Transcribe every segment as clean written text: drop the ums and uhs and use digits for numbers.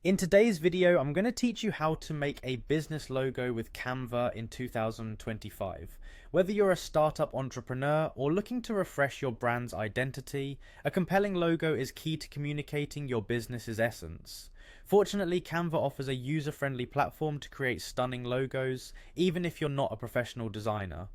In today's video, I'm going to teach you how to make a business logo with Canva in 2025. Whether you're a startup entrepreneur or looking to refresh your brand's identity, a compelling logo is key to communicating your business's essence. Fortunately, Canva offers a user-friendly platform to create stunning logos, even if you're not a professional designer.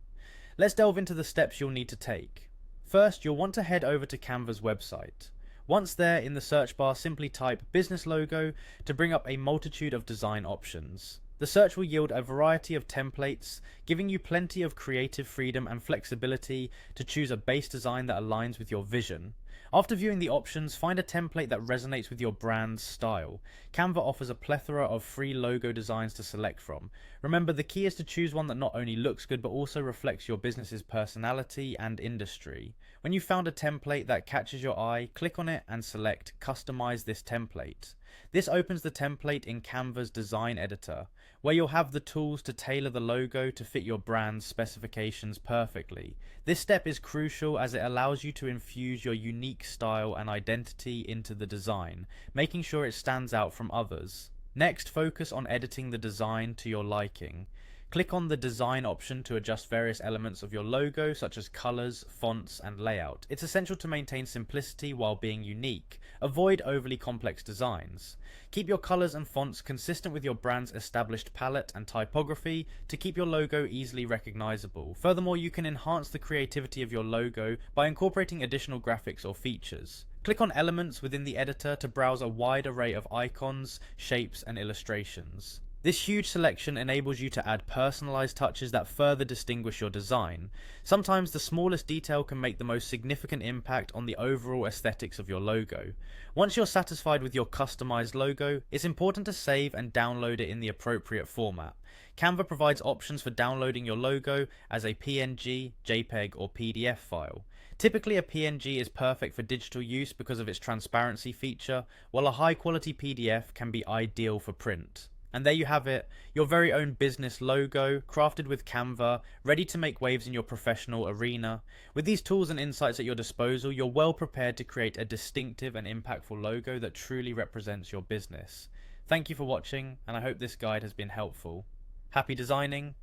Let's delve into the steps you'll need to take. First, you'll want to head over to Canva's website. Once there, in the search bar, simply type business logo to bring up a multitude of design options. The search will yield a variety of templates, giving you plenty of creative freedom and flexibility to choose a base design that aligns with your vision. After viewing the options, find a template that resonates with your brand's style. Canva offers a plethora of free logo designs to select from. Remember, the key is to choose one that not only looks good but also reflects your business's personality and industry. When you've found a template that catches your eye, click on it and select Customize this template. This opens the template in Canva's design editor, where you'll have the tools to tailor the logo to fit your brand's specifications perfectly. This step is crucial as it allows you to infuse your unique style and identity into the design, making sure it stands out from others. Next, focus on editing the design to your liking. Click on the design option to adjust various elements of your logo, such as colors, fonts, and layout. It's essential to maintain simplicity while being unique. Avoid overly complex designs. Keep your colors and fonts consistent with your brand's established palette and typography to keep your logo easily recognizable. Furthermore, you can enhance the creativity of your logo by incorporating additional graphics or features. Click on Elements within the editor to browse a wide array of icons, shapes, and illustrations. This huge selection enables you to add personalized touches that further distinguish your design. Sometimes the smallest detail can make the most significant impact on the overall aesthetics of your logo. Once you're satisfied with your customized logo, it's important to save and download it in the appropriate format. Canva provides options for downloading your logo as a PNG, JPEG, or PDF file. Typically, a PNG is perfect for digital use because of its transparency feature, while a high-quality PDF can be ideal for print. And there you have it, your very own business logo, crafted with Canva, ready to make waves in your professional arena. With these tools and insights at your disposal, you're well prepared to create a distinctive and impactful logo that truly represents your business. Thank you for watching, and I hope this guide has been helpful. Happy designing!